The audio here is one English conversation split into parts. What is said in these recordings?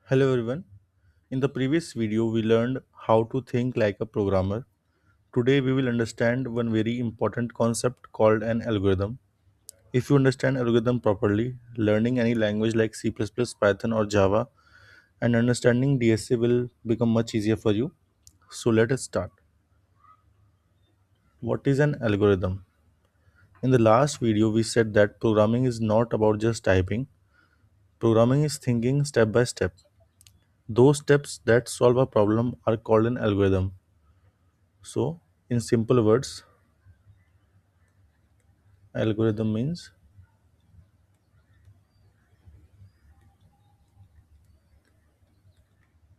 Hello everyone. In the previous video, we learned how to think like a programmer. Today, we will understand one very important concept called an algorithm. If you understand algorithm properly, learning any language like C++, Python, or Java, and understanding DSA will become much easier for you. So, let us start. What is an algorithm? In the last video, we said that programming is not about just typing, programming is thinking step by step. Those steps that solve a problem are called an algorithm. So, in simple words, algorithm means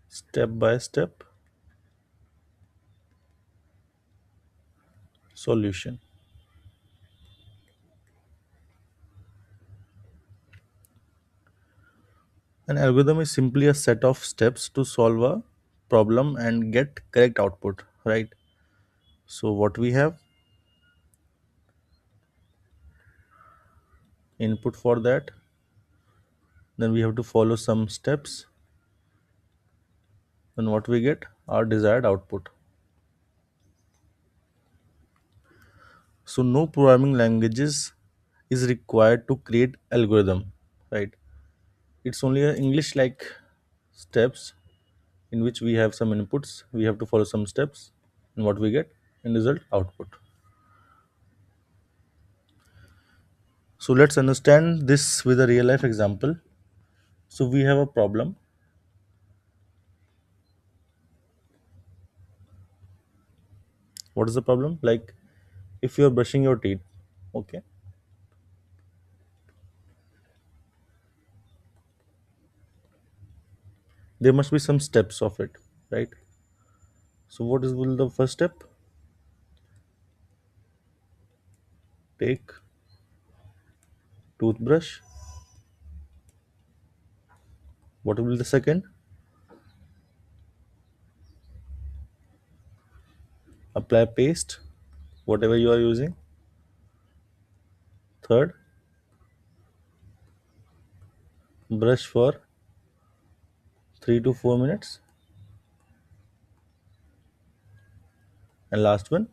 step by step solution. An algorithm is simply a set of steps to solve a problem and get correct output, right? So, what we have input for that, then we have to follow some steps, then what we get our desired output. So, no programming languages is required to create algorithm, right? It's only a English like steps in which we have some inputs, we have to follow some steps, and what we get in result output. So let's understand this with a real life example. So we have a problem. What is the problem? Like if you are brushing your teeth, okay, there must be some steps of it, right? So what is will the first step? Take toothbrush. What will be the second? Apply paste, whatever you are using. Third, brush for 3 to 4 minutes. And last one,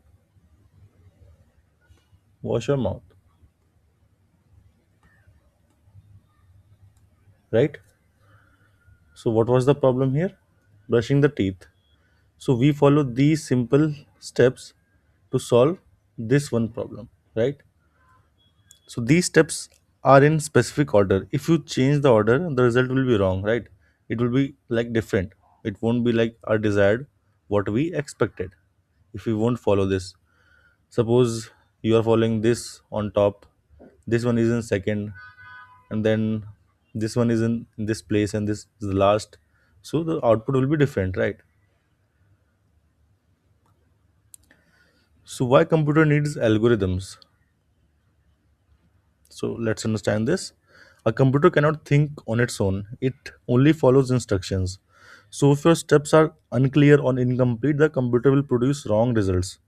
wash your mouth, right? So what was the problem here? Brushing the teeth. So we follow these simple steps to solve this one problem, right? So these steps are in specific order. If you change the order, the result will be wrong, right? It will be like different. It won't be like our desired, what we expected. If we won't follow this, suppose you are following this on top, this one is in second, and then this one is in this place, and this is the last. So the output will be different, right? So why computer needs algorithms? So let's understand this. A computer cannot think on its own, it only follows instructions. So if your steps are unclear or incomplete, the computer will produce wrong results.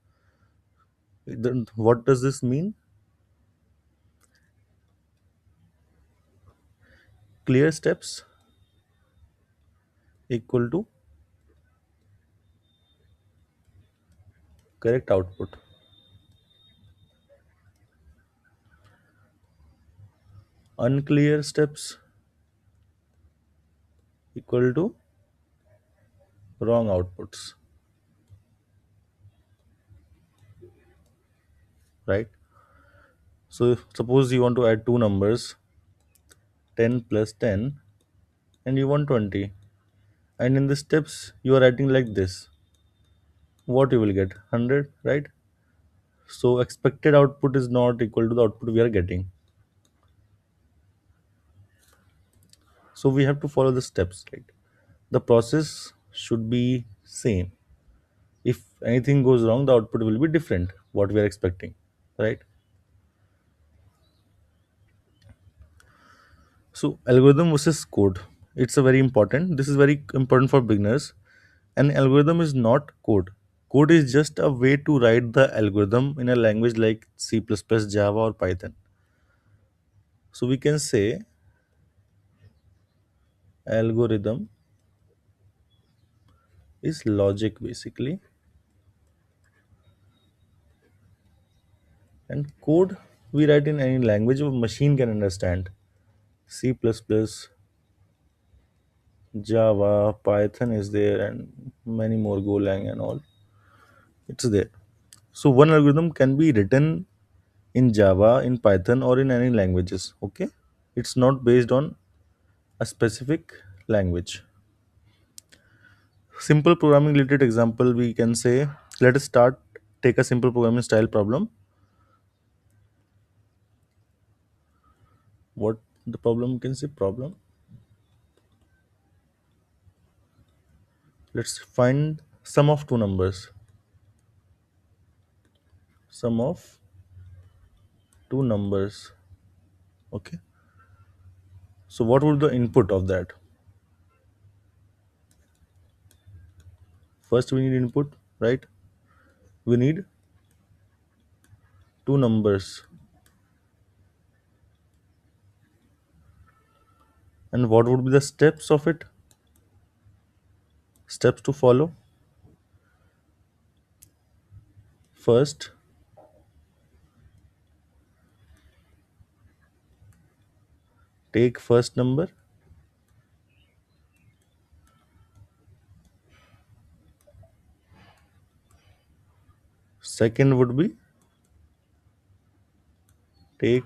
Then what does this mean? Clear steps equal to correct output. Unclear steps equal to wrong outputs, right? So suppose you want to add two numbers, 10 plus 10, and you want 20. And in the steps, you are adding like this. What you will get? 100, right? So expected output is not equal to the output we are getting. So we have to follow the steps, right? The process should be same. If anything goes wrong, the output will be different, what we are expecting, right? So algorithm versus code. It's a very important. This is very important for beginners. An algorithm is not code. Code is just a way to write the algorithm in a language like C++, Java, or Python. So we can say algorithm. is logic basically, and code we write in any language a machine can understand. C++, Java, Python is there, and many more, Golang and all. It's there. So one algorithm can be written in Java, in Python, or in any languages. Okay, it's not based on a specific language. Simple programming related example we can say. Let us start. Take a simple programming style problem. What the problem can say problem? Let's find sum of two numbers. Sum of two numbers. Okay. So what would the input of that? First we need input, right? We need two numbers. And what would be the steps of it? Steps to follow. First, take first number. Second would be take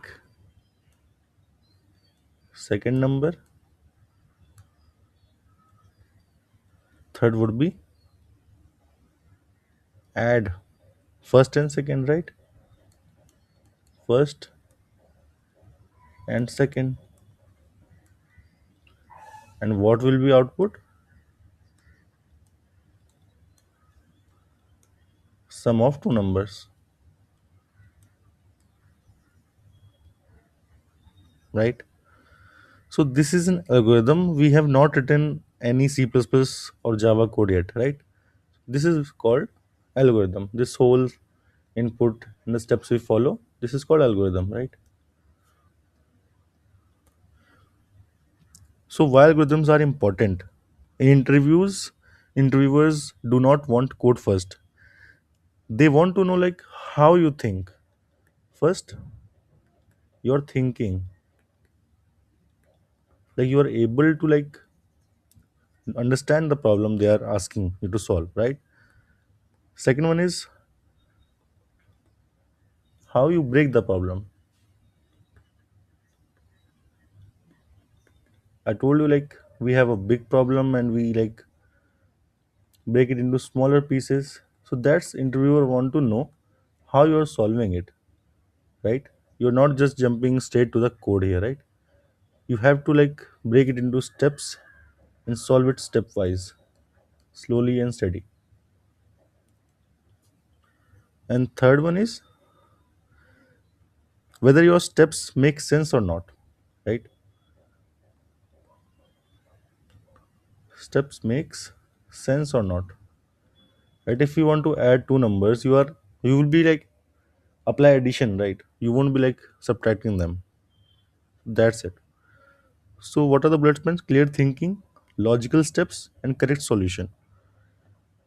second number. Third would be add first and second, right? First and second. And what will be output? Sum of two numbers, right? So this is an algorithm. We have not written any C++ or Java code yet, right? This is called algorithm. This whole input and the steps we follow, this is called algorithm, right? So why algorithms are important? In interviews, interviewers do not want code first. They want to know like how you think. First, your thinking, like you are able to like understand the problem they are asking you to solve, right? Second one is how you break the problem. I told you like we have a big problem and we like break it into smaller pieces. So that's interviewer want to know how you are solving it, right? You're not just jumping straight to the code here, right? You have to like break it into steps and solve it stepwise, slowly and steady. And third one is whether your steps make sense or not, right? Steps makes sense or not, right? If you want to add two numbers, you will be like apply addition, right? You won't be like subtracting them. That's it. So what are the bullet points? Clear thinking, logical steps, and correct solution.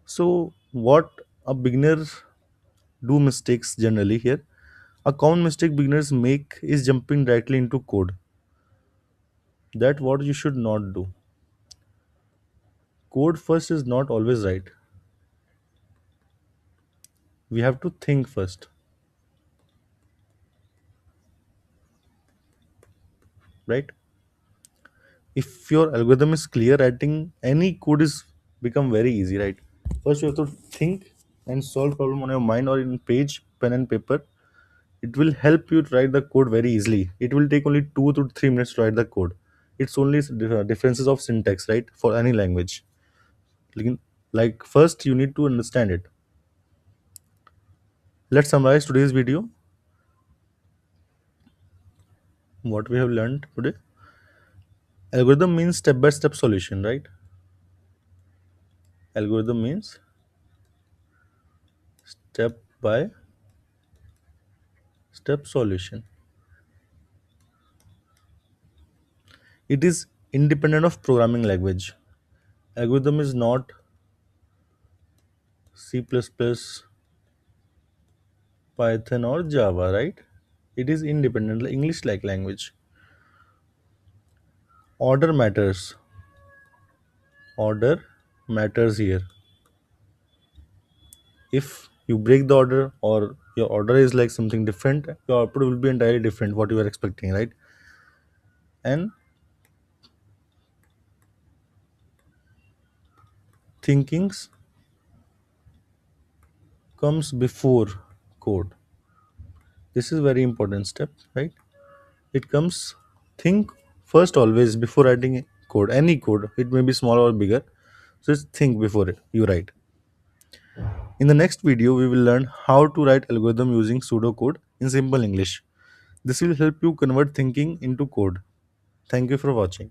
So what a beginner do mistakes generally here. A common mistake beginners make is jumping directly into code. That what you should not do. Code first is not always right. We have to think first, right? If your algorithm is clear, writing any code is become very easy, right? First you have to think and solve problem on your mind or in page, pen and paper. It will help you to write the code very easily. It will take only 2 to 3 minutes to write the code. It's only differences of syntax, right? For any language. Like like first you need to understand it. Let's summarize today's video. What we have learned today. Algorithm means step by step solution, right? Algorithm means step by step solution. It is independent of programming language. Algorithm is not C++, Python, or Java, right? It is independent, like English like language. Order matters. Order matters here. If you break the order or your order is like something different, your output will be entirely different what you are expecting, right? And thinkings comes before code. This is very important step, right? It comes, think first always before writing code, any code, it may be small or bigger. So just think before it you write. In the next video we will learn how to write algorithm using pseudocode in simple English. This will help you convert thinking into code. Thank you for watching.